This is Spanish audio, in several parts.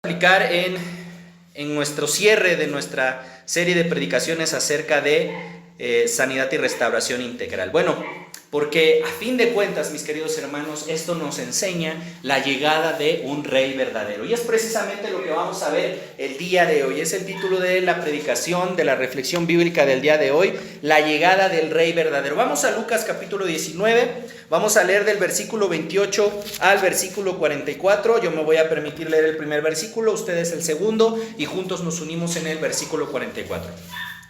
Aplicar en nuestro cierre de nuestra serie de predicaciones acerca de sanidad y restauración integral. Bueno, porque a fin de cuentas, mis queridos hermanos, esto nos enseña la llegada de un rey verdadero. Y es precisamente lo que vamos a ver el día de hoy. Es el título de la predicación, de la reflexión bíblica del día de hoy, la llegada del rey verdadero. Vamos a Lucas capítulo 19, vamos a leer del versículo 28 al versículo 44. Yo me voy a permitir leer el primer versículo, ustedes el segundo, y juntos nos unimos en el versículo 44.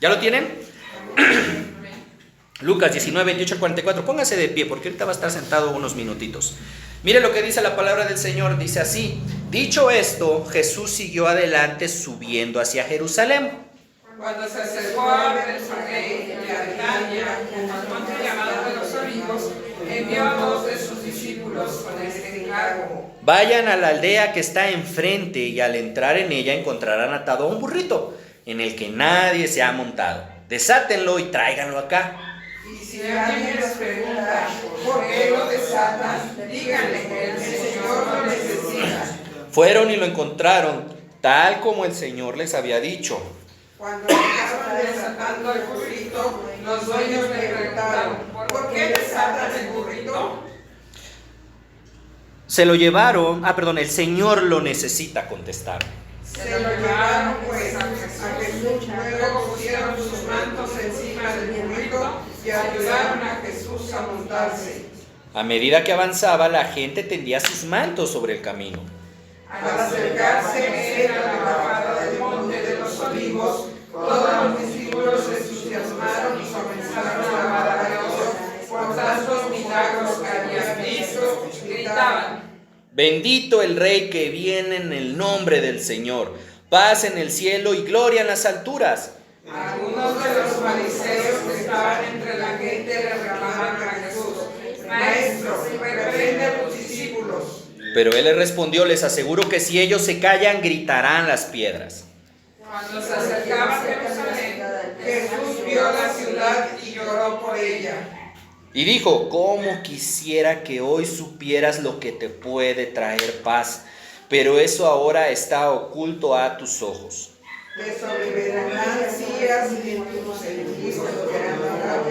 ¿Ya lo tienen? Lucas 19, 28 al 44. Póngase de pie porque ahorita va a estar sentado unos minutitos. Mire lo que dice la palabra del Señor. Dice así: dicho esto, Jesús siguió adelante subiendo hacia Jerusalén. Cuando se acercó a Betfagé y a Betania, al monte llamado de los Olivos, envió a dos de sus discípulos con este encargo: vayan a la aldea que está enfrente, y al entrar en ella encontrarán atado a un burrito en el que nadie se ha montado. Desátenlo y tráiganlo acá. Y si alguien les pregunta por qué lo desatan, díganle que el Señor lo necesita. Fueron y lo encontraron, tal como el Señor les había dicho. Cuando estaban desatando el burrito, los dueños le preguntaron: ¿por qué desatan el burrito? Se lo llevaron, el Señor lo necesita, contestaron. Se lo llevaron pues a Jesús, luego pusieron sus mantos encima del burrito y ayudaron a Jesús a montarse. A medida que avanzaba, la gente tendía sus mantos sobre el camino. Al acercarse él a la bajada del monte de los Olivos, todos los discípulos se entusiasmaron y comenzaron a alabar a Dios por tantos milagros que habían visto. Gritaban: bendito el Rey que viene en el nombre del Señor, paz en el cielo y gloria en las alturas. Algunos de los fariseos que estaban entre la gente le reclamaron a Jesús: Maestro, reprende a tus discípulos. Pero él les respondió: les aseguro que si ellos se callan, gritarán las piedras. Cuando se acercaba a Jerusalén, Jesús vio la ciudad y lloró por ella. Y dijo: cómo quisiera que hoy supieras lo que te puede traer paz, pero eso ahora está oculto a tus ojos. Te sobrevendrán días y tus enemigos tocarán la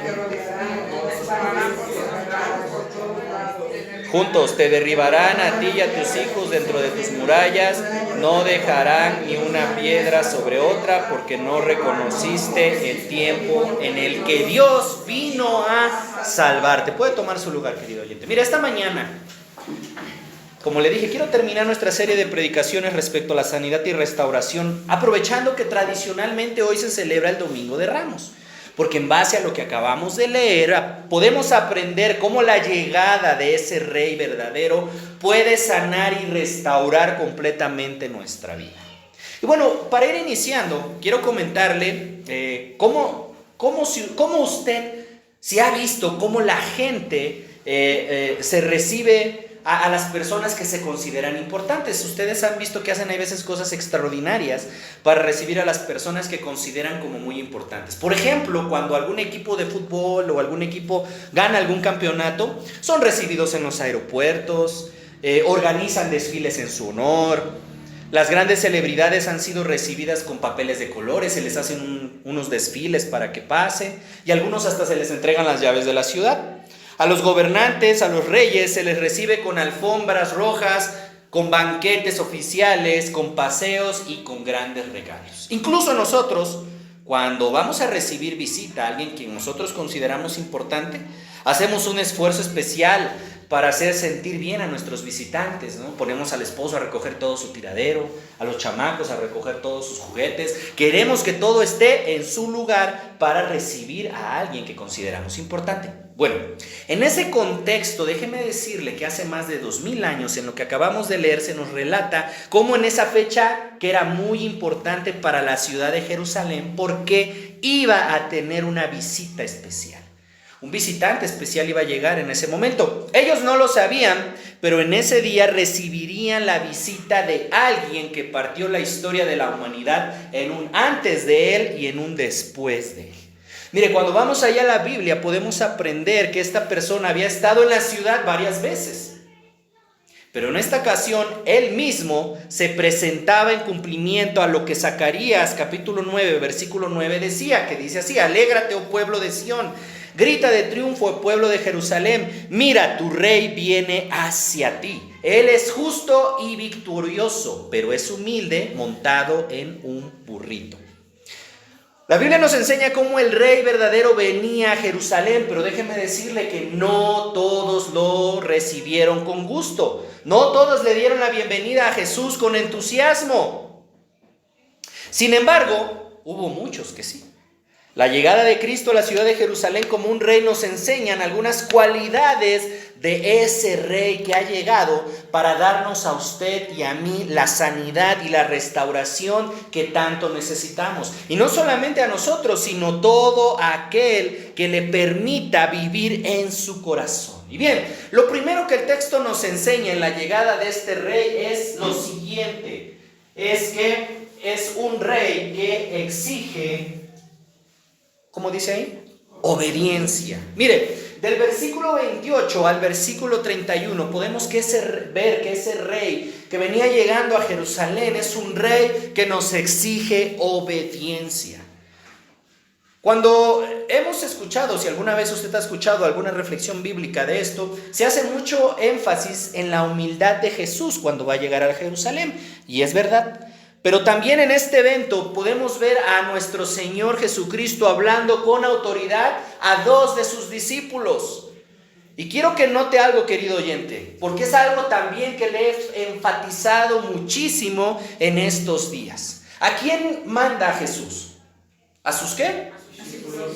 te rodearán, te estarán por todos lados. Juntos te derribarán a ti y a tus hijos dentro de tus murallas, no dejarán ni una piedra sobre otra, porque no reconociste el tiempo en el que Dios vino a salvarte. Puede tomar su lugar, querido oyente. Mira, esta mañana, como le dije, quiero terminar nuestra serie de predicaciones respecto a la sanidad y restauración, aprovechando que tradicionalmente hoy se celebra el Domingo de Ramos. Porque en base a lo que acabamos de leer, podemos aprender cómo la llegada de ese Rey verdadero puede sanar y restaurar completamente nuestra vida. Y bueno, para ir iniciando, quiero comentarle cómo usted se ha visto, cómo la gente se recibe a las personas que se consideran importantes. Ustedes han visto que hacen a veces cosas extraordinarias para recibir a las personas que consideran como muy importantes. Por ejemplo, cuando algún equipo de fútbol o algún equipo gana algún campeonato, son recibidos en los aeropuertos, organizan desfiles en su honor. Las grandes celebridades han sido recibidas con papeles de colores, se les hacen unos desfiles para que pasen, y a algunos hasta se les entregan las llaves de la ciudad. A los gobernantes, a los reyes, se les recibe con alfombras rojas, con banquetes oficiales, con paseos y con grandes regalos. Incluso nosotros, cuando vamos a recibir visita a alguien que nosotros consideramos importante, hacemos un esfuerzo especial para hacer sentir bien a nuestros visitantes, ¿no? Ponemos al esposo a recoger todo su tiradero, a los chamacos a recoger todos sus juguetes. Queremos que todo esté en su lugar para recibir a alguien que consideramos importante. Bueno, en ese contexto, déjeme decirle que hace más de 2000 años, en lo que acabamos de leer, se nos relata cómo en esa fecha, que era muy importante para la ciudad de Jerusalén, porque iba a tener una visita especial. Un visitante especial iba a llegar en ese momento. Ellos no lo sabían, pero en ese día recibirían la visita de alguien que partió la historia de la humanidad en un antes de él y en un después de él. Mire, cuando vamos allá a la Biblia podemos aprender que esta persona había estado en la ciudad varias veces. Pero en esta ocasión, él mismo se presentaba en cumplimiento a lo que Zacarías, capítulo 9, versículo 9 decía, que dice así: alégrate, oh pueblo de Sión, grita de triunfo, oh pueblo de Jerusalén, mira, tu rey viene hacia ti. Él es justo y victorioso, pero es humilde, montado en un burrito. La Biblia nos enseña cómo el rey verdadero venía a Jerusalén, pero déjeme decirle que no todos lo recibieron con gusto. No todos le dieron la bienvenida a Jesús con entusiasmo. Sin embargo, hubo muchos que sí. La llegada de Cristo a la ciudad de Jerusalén como un rey nos enseñan algunas cualidades de ese rey que ha llegado para darnos a usted y a mí la sanidad y la restauración que tanto necesitamos. Y no solamente a nosotros, sino todo aquel que le permita vivir en su corazón. Y bien, lo primero que el texto nos enseña en la llegada de este rey es lo siguiente: es que es un rey que exige, ¿cómo dice ahí? Obediencia. Mire, del versículo 28 al versículo 31 podemos ver que ese rey que venía llegando a Jerusalén es un rey que nos exige obediencia. Cuando hemos escuchado, si alguna vez usted ha escuchado alguna reflexión bíblica de esto, se hace mucho énfasis en la humildad de Jesús cuando va a llegar a Jerusalén, y es verdad. Pero también en este evento podemos ver a nuestro Señor Jesucristo hablando con autoridad a dos de sus discípulos. Y quiero que note algo, querido oyente, porque es algo también que le he enfatizado muchísimo en estos días. ¿A quién manda Jesús? ¿A sus qué?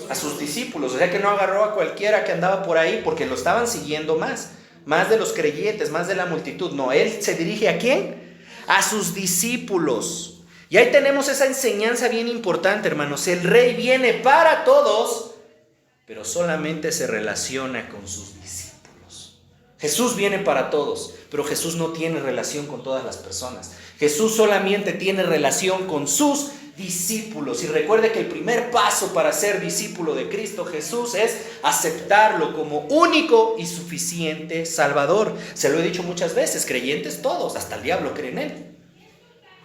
A sus discípulos. O sea que no agarró a cualquiera que andaba por ahí, porque lo estaban siguiendo más de los creyentes, más de la multitud. No, él se dirige ¿a quién? A sus discípulos. Y ahí tenemos esa enseñanza bien importante, hermanos. El rey viene para todos, pero solamente se relaciona con sus discípulos. Jesús viene para todos, pero Jesús no tiene relación con todas las personas. Jesús solamente tiene relación con sus discípulos. Y recuerde que el primer paso para ser discípulo de Cristo Jesús es aceptarlo como único y suficiente Salvador. Se lo he dicho muchas veces, creyentes todos, hasta el diablo cree en Él,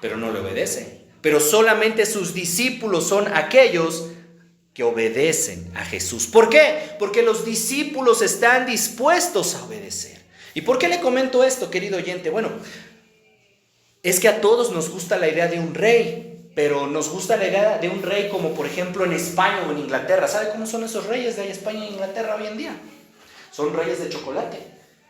pero no le obedece. Pero solamente sus discípulos son aquellos que obedecen a Jesús. ¿Por qué? Porque los discípulos están dispuestos a obedecer. ¿Y por qué le comento esto, querido oyente? Bueno, es que a todos nos gusta la idea de un rey, pero nos gusta la idea de un rey como por ejemplo en España o en Inglaterra. ¿Sabe cómo son esos reyes de España e Inglaterra hoy en día? Son reyes de chocolate.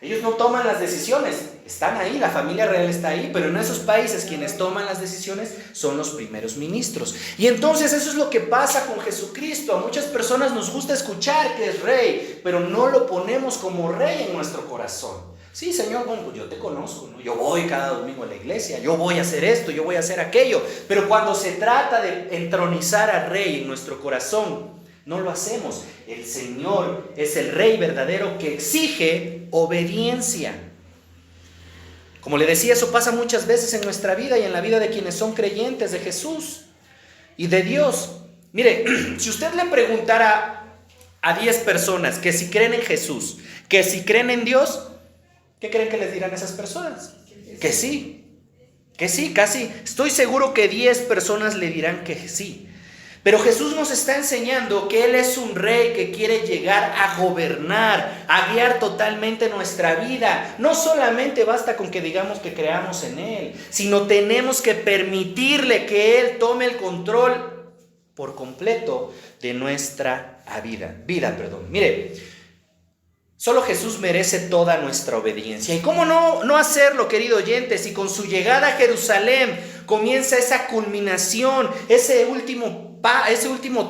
Ellos no toman las decisiones, están ahí, la familia real está ahí, pero en esos países quienes toman las decisiones son los primeros ministros. Y entonces eso es lo que pasa con Jesucristo. A muchas personas nos gusta escuchar que es rey, pero no lo ponemos como rey en nuestro corazón. Sí, Señor, bueno, yo te conozco, ¿no? Yo voy cada domingo a la iglesia, yo voy a hacer esto, yo voy a hacer aquello, pero cuando se trata de entronizar al rey en nuestro corazón, no lo hacemos. El Señor es el rey verdadero que exige obediencia. Como le decía, eso pasa muchas veces en nuestra vida y en la vida de quienes son creyentes de Jesús y de Dios. Mire, si usted le preguntara a 10 personas que si creen en Jesús, que si creen en Dios, ¿qué creen que les dirán esas personas? Que sí, casi. Estoy seguro que 10 personas le dirán que sí. Pero Jesús nos está enseñando que Él es un rey que quiere llegar a gobernar, a guiar totalmente nuestra vida. No solamente basta con que digamos que creamos en Él, sino tenemos que permitirle que Él tome el control por completo de nuestra vida. Mire, solo Jesús merece toda nuestra obediencia. ¿Y cómo no hacerlo, querido oyente, si con su llegada a Jerusalén comienza esa culminación, ese último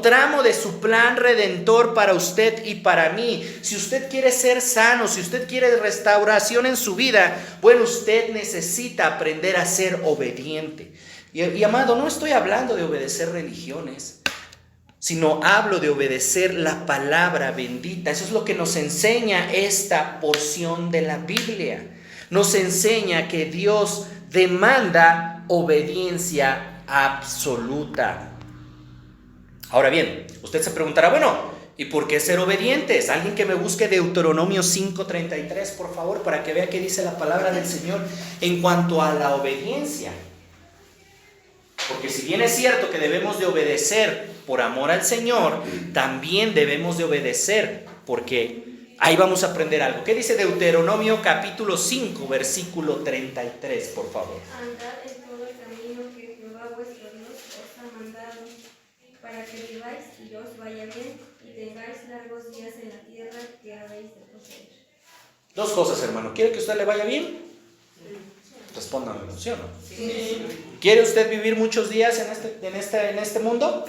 tramo de su plan redentor para usted y para mí? Si usted quiere ser sano, si usted quiere restauración en su vida, bueno, usted necesita aprender a ser obediente. Y amado, no estoy hablando de obedecer religiones, sino hablo de obedecer la palabra bendita. Eso es lo que nos enseña esta porción de la Biblia. Nos enseña que Dios demanda obediencia absoluta. Ahora bien, usted se preguntará, bueno, ¿Y por qué ser obedientes? Alguien que me busque Deuteronomio 5:33, por favor, para que vea qué dice la palabra del Señor en cuanto a la obediencia. Porque si bien es cierto que debemos de obedecer por amor al Señor, también debemos de obedecer porque ahí vamos a aprender algo. ¿Qué dice Deuteronomio capítulo 5, versículo 33, por favor? Andad en todo el camino que Jehová vuestro Dios os ha mandado, para que viváis y os vaya bien, y tengáis largos días en la tierra que habéis de poseer. Dos cosas, hermano. ¿Quiere que a usted le vaya bien? Respóndame, ¿sí o no? Sí. ¿Quiere usted vivir muchos días en este mundo?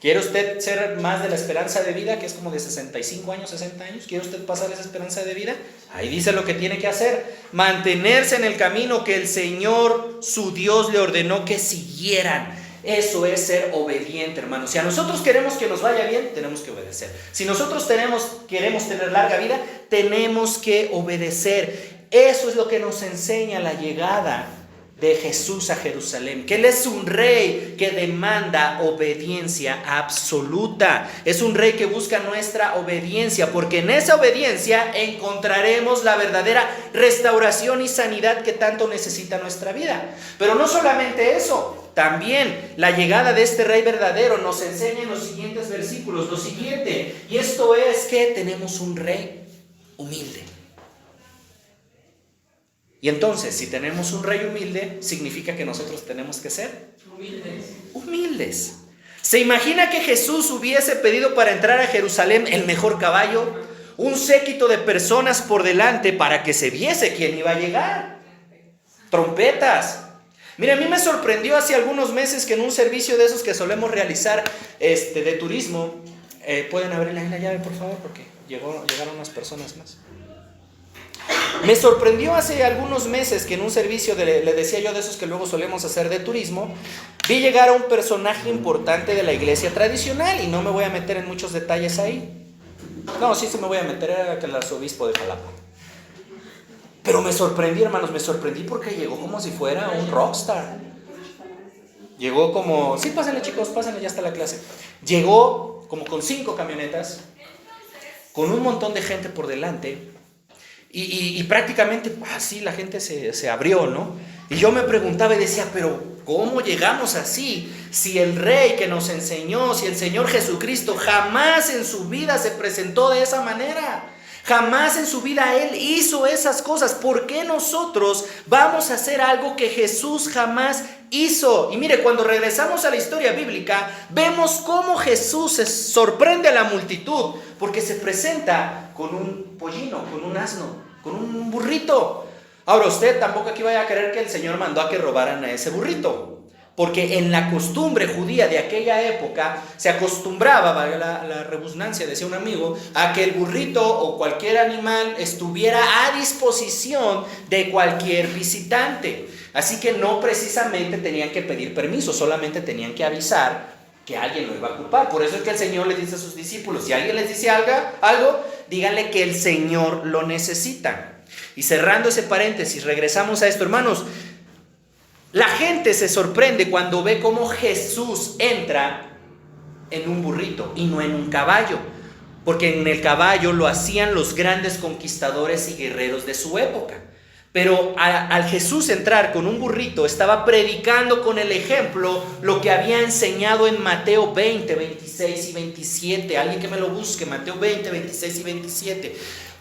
¿Quiere usted ser más de la esperanza de vida, que es como de 65 años, 60 años? ¿Quiere usted pasar esa esperanza de vida? Ahí dice lo que tiene que hacer. Mantenerse en el camino que el Señor, su Dios, le ordenó que siguieran. Eso es ser obediente, hermanos. Si a nosotros queremos que nos vaya bien, tenemos que obedecer. Si nosotros queremos tener larga vida, tenemos que obedecer. Eso es lo que nos enseña la llegada de Jesús a Jerusalén, que Él es un rey que demanda obediencia absoluta. Es un rey que busca nuestra obediencia, porque en esa obediencia encontraremos la verdadera restauración y sanidad que tanto necesita nuestra vida. Pero no solamente eso, también la llegada de este rey verdadero nos enseña en los siguientes versículos lo siguiente, y esto es que tenemos un rey humilde. Y entonces, si tenemos un rey humilde, significa que nosotros tenemos que ser humildes. ¿Se imagina que Jesús hubiese pedido para entrar a Jerusalén el mejor caballo? Un séquito de personas por delante para que se viese quién iba a llegar. Trompetas. Mira, a mí me sorprendió hace algunos meses que en un servicio de esos que solemos realizar de turismo, ¿pueden abrirle la llave, por favor? Porque llegaron unas personas más. Me sorprendió hace algunos meses que en un servicio, le decía yo de esos que luego solemos hacer de turismo, vi llegar a un personaje importante de la iglesia tradicional, y no me voy a meter en muchos detalles ahí. No, sí me voy a meter, era el arzobispo de Jalapa. Pero me sorprendí, hermanos, porque llegó como si fuera un rockstar. Llegó como, sí, pásenle chicos, pásenle, ya está la clase. Llegó como con 5 camionetas, con un montón de gente por delante. Y prácticamente así la gente se abrió, ¿no? Y yo me preguntaba y decía, pero ¿cómo llegamos así? Si el rey que nos enseñó, si el Señor Jesucristo jamás en su vida se presentó de esa manera. Jamás en su vida Él hizo esas cosas. ¿Por qué nosotros vamos a hacer algo que Jesús jamás hizo? Y mire, cuando regresamos a la historia bíblica, vemos cómo Jesús se sorprende a la multitud, porque se presenta con un pollino, con un asno, con un burrito. Ahora, usted tampoco aquí vaya a creer que el Señor mandó a que robaran a ese burrito, porque en la costumbre judía de aquella época se acostumbraba, valga la redundancia, decía un amigo, a que el burrito o cualquier animal estuviera a disposición de cualquier visitante. Así que no precisamente tenían que pedir permiso, solamente tenían que avisar que alguien lo iba a ocupar. Por eso es que el Señor les dice a sus discípulos, si alguien les dice algo, díganle que el Señor lo necesita. Y cerrando ese paréntesis, regresamos a esto, hermanos. La gente se sorprende cuando ve cómo Jesús entra en un burrito y no en un caballo, porque en el caballo lo hacían los grandes conquistadores y guerreros de su época. Pero al Jesús entrar con un burrito, estaba predicando con el ejemplo lo que había enseñado en Mateo 20, 26 y 27. Alguien que me lo busque, Mateo 20, 26 y 27,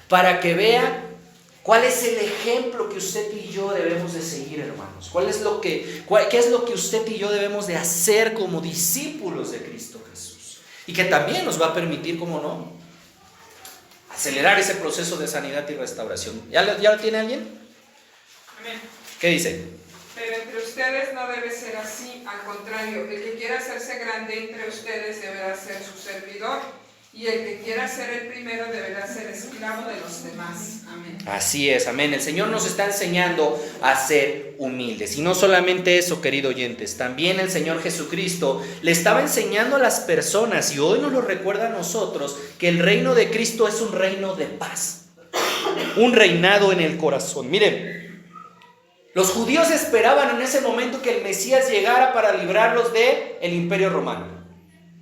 para que vea cuál es el ejemplo que usted y yo debemos de seguir, hermanos. ¿Qué es lo que usted y yo debemos de hacer como discípulos de Cristo Jesús? Y que también nos va a permitir, ¿cómo no?, acelerar ese proceso de sanidad y restauración. ¿Ya lo tiene alguien? Amén. ¿Qué dice? Pero entre ustedes no debe ser así, al contrario, el que quiera hacerse grande entre ustedes deberá ser su servidor, y el que quiera ser el primero deberá ser esclavo de los demás. Amén. Así es, amén. El Señor nos está enseñando a ser humildes. Y no solamente eso, queridos oyentes, también el Señor Jesucristo le estaba enseñando a las personas, y hoy nos lo recuerda a nosotros, que el reino de Cristo es un reino de paz, un reinado en el corazón. Miren, los judíos esperaban en ese momento que el Mesías llegara para librarlos del imperio romano,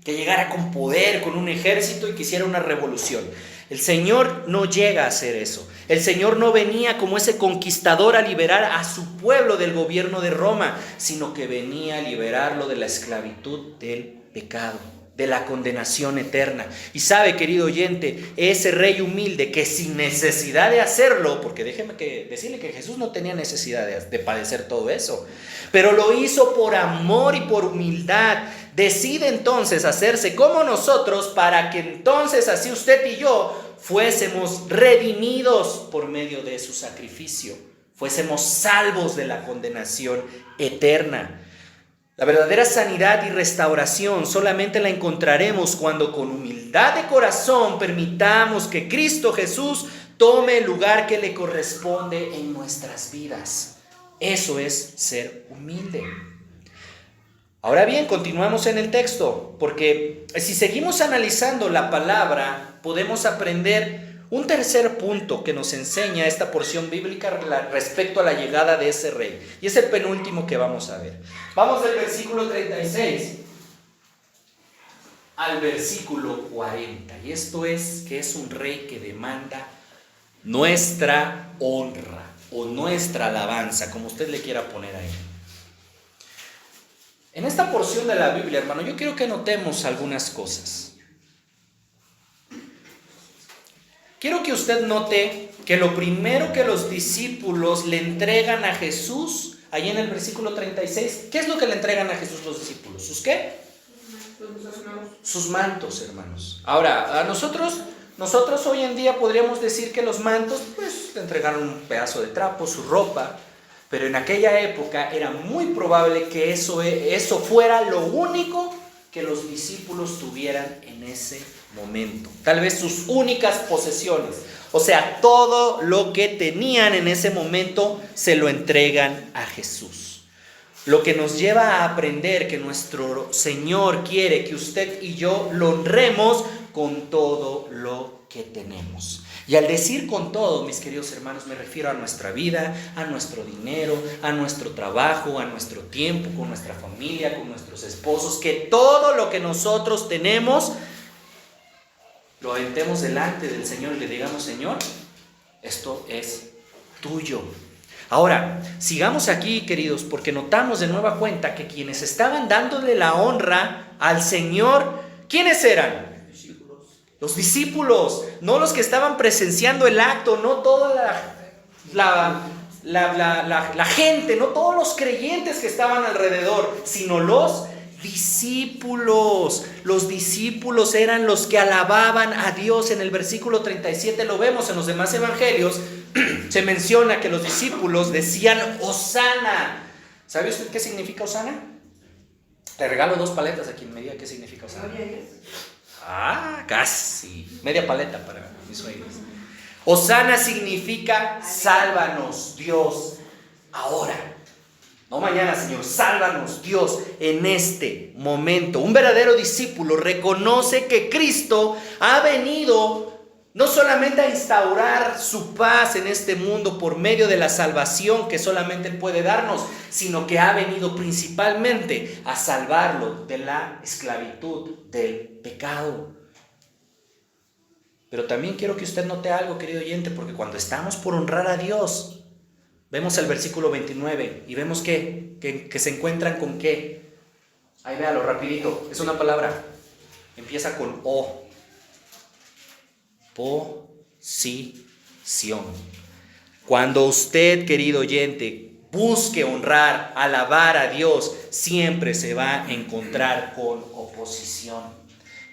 que llegara con poder, con un ejército y que hiciera una revolución. El Señor no llega a hacer eso. El Señor no venía como ese conquistador a liberar a su pueblo del gobierno de Roma, sino que venía a liberarlo de la esclavitud del pecado, de la condenación eterna. Y sabe, querido oyente, ese rey humilde que sin necesidad de hacerlo, porque déjeme decirle que Jesús no tenía necesidad de padecer todo eso, pero lo hizo por amor y por humildad. Decide entonces hacerse como nosotros para que entonces así usted y yo fuésemos redimidos por medio de su sacrificio, fuésemos salvos de la condenación eterna. La verdadera sanidad y restauración solamente la encontraremos cuando con humildad de corazón permitamos que Cristo Jesús tome el lugar que le corresponde en nuestras vidas. Eso es ser humilde. Ahora bien, continuamos en el texto, porque si seguimos analizando la palabra, podemos aprender un tercer punto que nos enseña esta porción bíblica respecto a la llegada de ese rey. Y es el penúltimo que vamos a ver. Vamos del versículo 36 al versículo 40. Y esto es que es un rey que demanda nuestra honra o nuestra alabanza, como usted le quiera poner ahí. En esta porción de la Biblia, hermano, yo quiero que notemos algunas cosas. Quiero que usted note que lo primero que los discípulos le entregan a Jesús, ahí en el versículo 36, ¿qué es lo que le entregan a Jesús los discípulos? ¿Sus qué? Sus mantos, hermanos. Ahora, a nosotros hoy en día podríamos decir que los mantos, pues, le entregaron un pedazo de trapo, su ropa. Pero en aquella época era muy probable que eso fuera lo único que los discípulos tuvieran en ese momento. Tal vez sus únicas posesiones. O sea, todo lo que tenían en ese momento se lo entregan a Jesús. Lo que nos lleva a aprender que nuestro Señor quiere que usted y yo lo honremos con todo lo que tenemos. Y al decir con todo, mis queridos hermanos, me refiero a nuestra vida, a nuestro dinero, a nuestro trabajo, a nuestro tiempo, con nuestra familia, con nuestros esposos, que todo lo que nosotros tenemos lo aventemos delante del Señor y le digamos: Señor, esto es tuyo. Ahora, sigamos aquí, queridos, porque notamos de nueva cuenta que quienes estaban dándole la honra al Señor, ¿quiénes eran? Los discípulos, no los que estaban presenciando el acto, no toda la gente, no todos los creyentes que estaban alrededor, sino los discípulos. Los discípulos eran los que alababan a Dios. En el versículo 37 lo vemos, en los demás evangelios se menciona que los discípulos decían Hosana. ¿Sabe usted qué significa Hosana? Le regalo 2 paletas a quien me diga qué significa Hosana. Casi. Media paleta para mis oídos. Hosana significa sálvanos, Dios, ahora. No mañana, Señor, sálvanos, Dios, en este momento. Un verdadero discípulo reconoce que Cristo ha venido no solamente a instaurar su paz en este mundo por medio de la salvación que solamente Él puede darnos, sino que ha venido principalmente a salvarlo de la esclavitud del pecado. Pero también quiero que usted note algo, querido oyente, porque cuando estamos por honrar a Dios, vemos el versículo 29 y vemos que se encuentran con qué. Ahí véalo rapidito, es una palabra, empieza con O. Posición. Cuando usted, querido oyente, busque honrar, alabar a Dios, siempre se va a encontrar con oposición.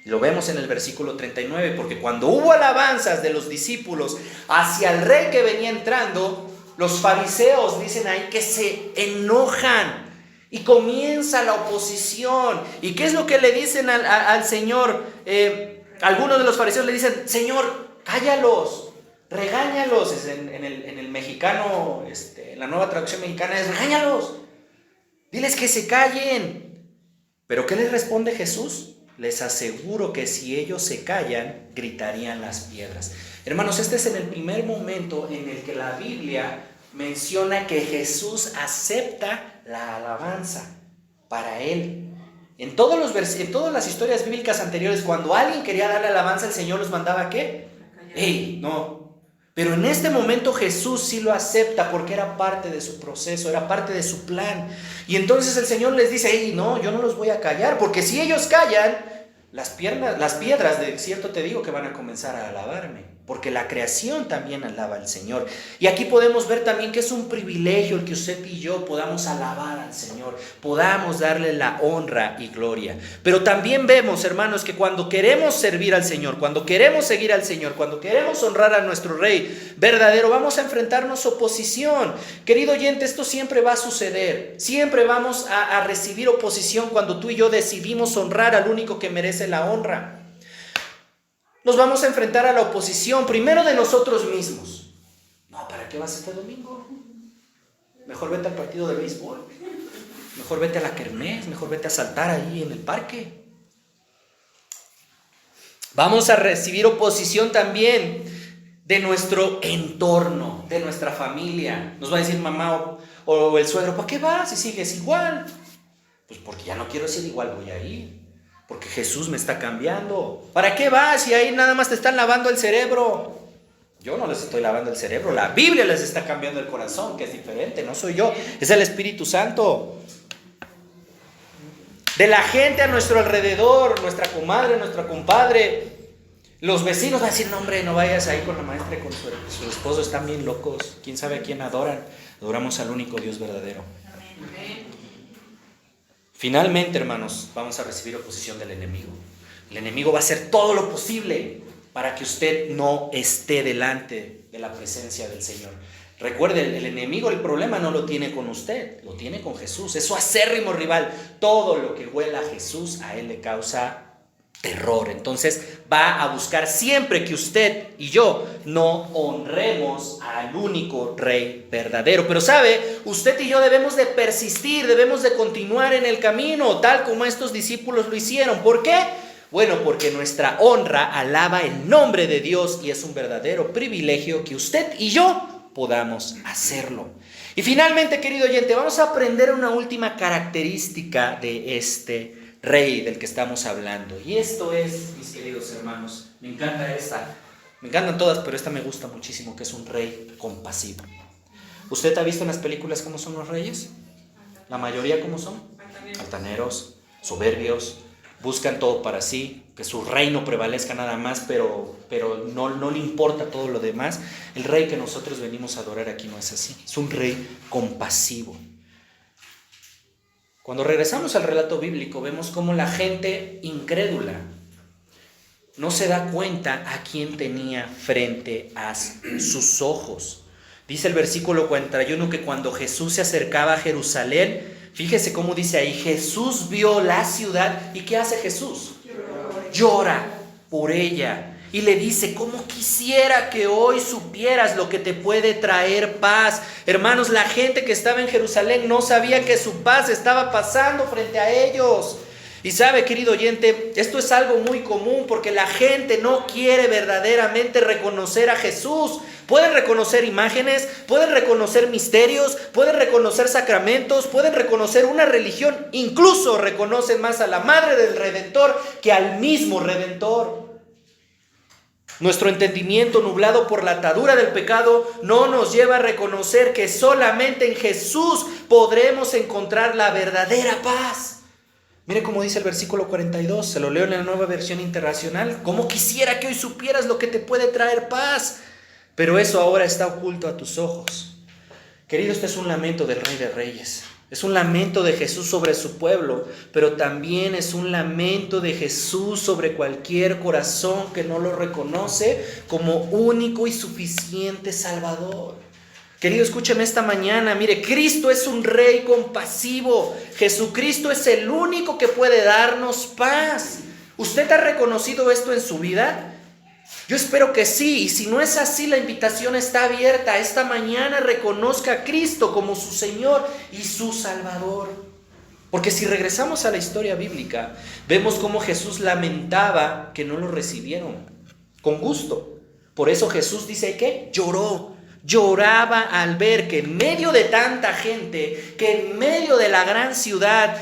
Lo vemos en el versículo 39, porque cuando hubo alabanzas de los discípulos hacia el rey que venía entrando, los fariseos dicen ahí que se enojan y comienza la oposición. ¿Y qué es lo que le dicen al Señor? Algunos de los fariseos le dicen: Señor, cállalos, regáñalos. En el mexicano, en la nueva traducción mexicana es: regáñalos, diles que se callen. ¿Pero qué les responde Jesús? Les aseguro que si ellos se callan, gritarían las piedras. Hermanos, este es en el primer momento en el que la Biblia menciona que Jesús acepta la alabanza para Él. En todas las historias bíblicas anteriores, cuando alguien quería darle alabanza al Señor, los mandaba ¿a qué? ¡Ey! No. Pero en este momento Jesús sí lo acepta porque era parte de su proceso, era parte de su plan. Y entonces el Señor les dice: ¡Ey! No, yo no los voy a callar, porque si ellos callan, las piedras, de cierto te digo, que van a comenzar a alabarme. Porque la creación también alaba al Señor. Y aquí podemos ver también que es un privilegio el que usted y yo podamos alabar al Señor, podamos darle la honra y gloria. Pero también vemos, hermanos, que cuando queremos servir al Señor, cuando queremos seguir al Señor, cuando queremos honrar a nuestro Rey verdadero, vamos a enfrentarnos oposición. Querido oyente, esto siempre va a suceder. Siempre vamos a recibir oposición cuando tú y yo decidimos honrar al único que merece la honra. Nos vamos a enfrentar a la oposición, primero de nosotros mismos. No, ¿para qué vas este domingo? Mejor vete al partido de béisbol. Mejor vete a la kermés, mejor vete a saltar ahí en el parque. Vamos a recibir oposición también de nuestro entorno, de nuestra familia. Nos va a decir mamá o el suegro: ¿para qué vas si sigues igual? Pues porque ya no quiero ser igual, voy a ir. Porque Jesús me está cambiando. ¿Para qué vas si ahí nada más te están lavando el cerebro? Yo no les estoy lavando el cerebro. La Biblia les está cambiando el corazón, que es diferente. No soy yo, es el Espíritu Santo. De la gente a nuestro alrededor, nuestra comadre, nuestro compadre, los vecinos van a decir: no, hombre, no vayas ahí con la maestra y con su esposo, están bien locos. ¿Quién sabe a quién adoran? Adoramos al único Dios verdadero. Finalmente, hermanos, vamos a recibir oposición del enemigo. El enemigo va a hacer todo lo posible para que usted no esté delante de la presencia del Señor. Recuerde, el enemigo, el problema no lo tiene con usted, lo tiene con Jesús. Es su acérrimo rival. Todo lo que huela a Jesús, a él le causa terror. Entonces va a buscar siempre que usted y yo no honremos al único Rey verdadero. Pero sabe, usted y yo debemos de persistir, debemos de continuar en el camino, tal como estos discípulos lo hicieron. ¿Por qué? Bueno, porque nuestra honra alaba el nombre de Dios y es un verdadero privilegio que usted y yo podamos hacerlo. Y finalmente, querido oyente, vamos a aprender una última característica de este Rey del que estamos hablando. Y esto es, mis queridos hermanos, me encanta esta. Me encantan todas, pero esta me gusta muchísimo, que es un rey compasivo. ¿Usted ha visto en las películas cómo son los reyes? La mayoría, ¿cómo son? Altaneros, soberbios, buscan todo para sí, que su reino prevalezca nada más, pero no le importa todo lo demás. El rey que nosotros venimos a adorar aquí no es así, es un rey compasivo. Cuando regresamos al relato bíblico, vemos cómo la gente incrédula no se da cuenta a quién tenía frente a sus ojos. Dice el versículo 41 que cuando Jesús se acercaba a Jerusalén, fíjese cómo dice ahí: Jesús vio la ciudad. ¿Y qué hace Jesús? Llora por ella. Y le dice: ¿cómo quisiera que hoy supieras lo que te puede traer paz? Hermanos, la gente que estaba en Jerusalén no sabía que su paz estaba pasando frente a ellos. Y sabe, querido oyente, esto es algo muy común porque la gente no quiere verdaderamente reconocer a Jesús. Pueden reconocer imágenes, pueden reconocer misterios, pueden reconocer sacramentos, pueden reconocer una religión. Incluso reconocen más a la Madre del Redentor que al mismo Redentor. Nuestro entendimiento, nublado por la atadura del pecado, no nos lleva a reconocer que solamente en Jesús podremos encontrar la verdadera paz. Mire cómo dice el versículo 42, se lo leo en la Nueva Versión Internacional: ¿cómo quisiera que hoy supieras lo que te puede traer paz? Pero eso ahora está oculto a tus ojos. Querido, este es un lamento del Rey de Reyes. Es un lamento de Jesús sobre su pueblo, pero también es un lamento de Jesús sobre cualquier corazón que no lo reconoce como único y suficiente Salvador. Querido, escúcheme esta mañana. Mire, Cristo es un Rey compasivo. Jesucristo es el único que puede darnos paz. ¿Usted ha reconocido esto en su vida? Yo espero que sí, y si no es así, la invitación está abierta. Esta mañana reconozca a Cristo como su Señor y su Salvador. Porque si regresamos a la historia bíblica, vemos cómo Jesús lamentaba que no lo recibieron con gusto. Por eso Jesús dice que lloraba al ver que en medio de tanta gente, que en medio de la gran ciudad,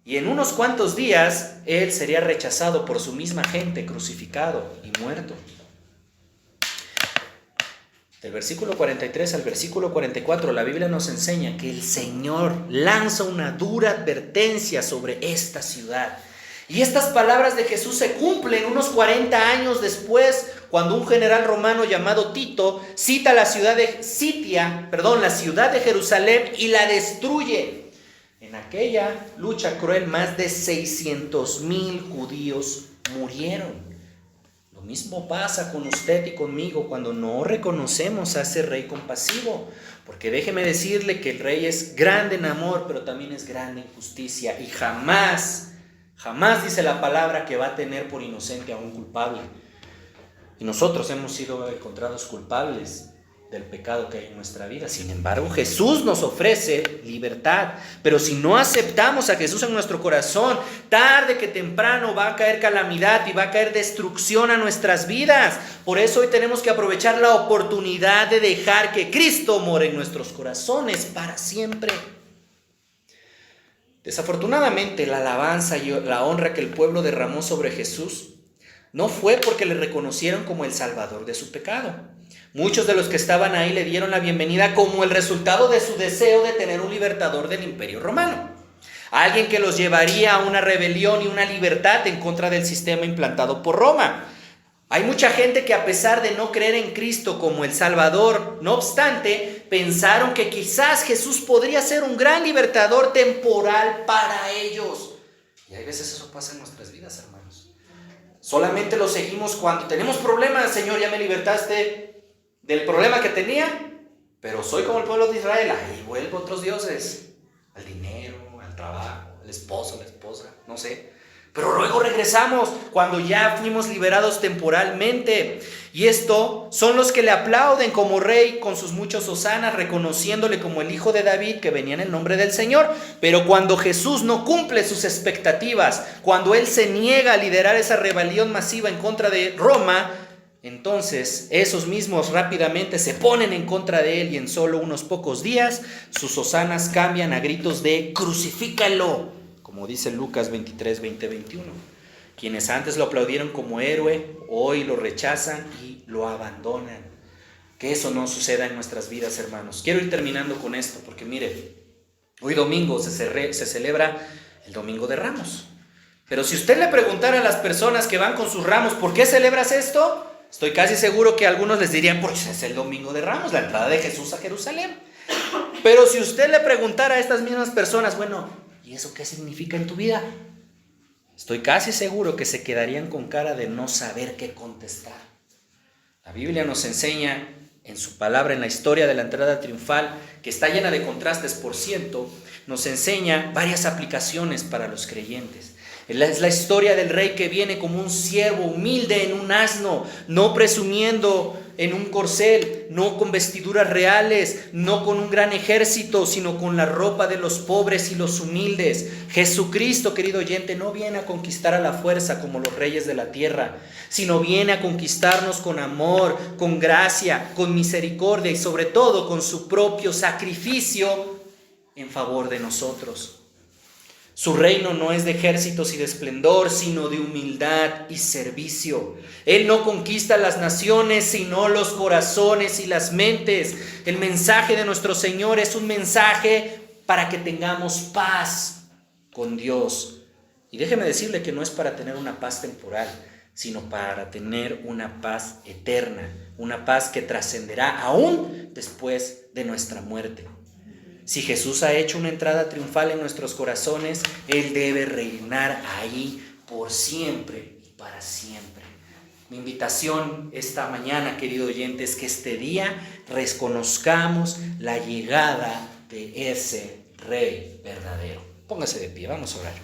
Y en unos cuantos días Él sería rechazado por su misma gente, crucificado y muerto. Del versículo 43 al versículo 44, la Biblia nos enseña que el Señor lanza una dura advertencia sobre esta ciudad. Y estas palabras de Jesús se cumplen unos 40 años después, cuando un general romano llamado Tito cita la ciudad de Jerusalén y la destruye. En aquella lucha cruel, más de 600,000 judíos murieron. Lo mismo pasa con usted y conmigo cuando no reconocemos a ese rey compasivo. Porque déjeme decirle que el rey es grande en amor, pero también es grande en justicia. Y jamás dice la palabra que va a tener por inocente a un culpable. Y nosotros hemos sido encontrados culpables del pecado que hay en nuestra vida. Sin embargo, Jesús nos ofrece libertad. Pero si no aceptamos a Jesús en nuestro corazón, tarde que temprano va a caer calamidad y va a caer destrucción a nuestras vidas. Por eso hoy tenemos que aprovechar la oportunidad de dejar que Cristo more en nuestros corazones para siempre. Desafortunadamente, la alabanza y la honra que el pueblo derramó sobre Jesús no fue porque le reconocieron como el salvador de su pecado. Muchos de los que estaban ahí le dieron la bienvenida como el resultado de su deseo de tener un libertador del Imperio Romano. Alguien que los llevaría a una rebelión y una libertad en contra del sistema implantado por Roma. Hay mucha gente que, a pesar de no creer en Cristo como el Salvador, no obstante, pensaron que quizás Jesús podría ser un gran libertador temporal para ellos. Y hay veces eso pasa en nuestras vidas, hermanos. Solamente lo seguimos cuando tenemos problemas. Señor, ya me libertaste del problema que tenía, pero soy como el pueblo de Israel. Ahí vuelvo a otros dioses, al dinero, al trabajo, al esposo, a la esposa, no sé. Pero luego regresamos cuando ya fuimos liberados temporalmente. Y esto son los que le aplauden como rey con sus muchos hosanas, reconociéndole como el hijo de David que venía en el nombre del Señor. Pero cuando Jesús no cumple sus expectativas, cuando Él se niega a liderar esa rebelión masiva en contra de Roma, entonces esos mismos rápidamente se ponen en contra de Él y en solo unos pocos días sus hosanas cambian a gritos de crucifícalo, como dice Lucas 23, 20, 21. Quienes antes lo aplaudieron como héroe, hoy lo rechazan y lo abandonan. Que eso no suceda en nuestras vidas, hermanos. Quiero ir terminando con esto, porque mire, hoy domingo se celebra el Domingo de Ramos. Pero si usted le preguntara a las personas que van con sus ramos, ¿por qué celebras esto?, estoy casi seguro que algunos les dirían, pues es el Domingo de Ramos, la entrada de Jesús a Jerusalén. Pero si usted le preguntara a estas mismas personas, bueno, ¿y eso qué significa en tu vida?, estoy casi seguro que se quedarían con cara de no saber qué contestar. La Biblia nos enseña en su palabra, en la historia de la entrada triunfal, que está llena de contrastes, por cierto, nos enseña varias aplicaciones para los creyentes. Es la historia del rey que viene como un siervo humilde en un asno, no presumiendo en un corcel, no con vestiduras reales, no con un gran ejército, sino con la ropa de los pobres y los humildes. Jesucristo, querido oyente, no viene a conquistar a la fuerza como los reyes de la tierra, sino viene a conquistarnos con amor, con gracia, con misericordia y sobre todo con su propio sacrificio en favor de nosotros. Su reino no es de ejércitos y de esplendor, sino de humildad y servicio. Él no conquista las naciones, sino los corazones y las mentes. El mensaje de nuestro Señor es un mensaje para que tengamos paz con Dios. Y déjeme decirle que no es para tener una paz temporal, sino para tener una paz eterna, una paz que trascenderá aún después de nuestra muerte. Si Jesús ha hecho una entrada triunfal en nuestros corazones, Él debe reinar ahí por siempre y para siempre. Mi invitación esta mañana, querido oyente, es que este día reconozcamos la llegada de ese Rey verdadero. Póngase de pie, vamos a orar.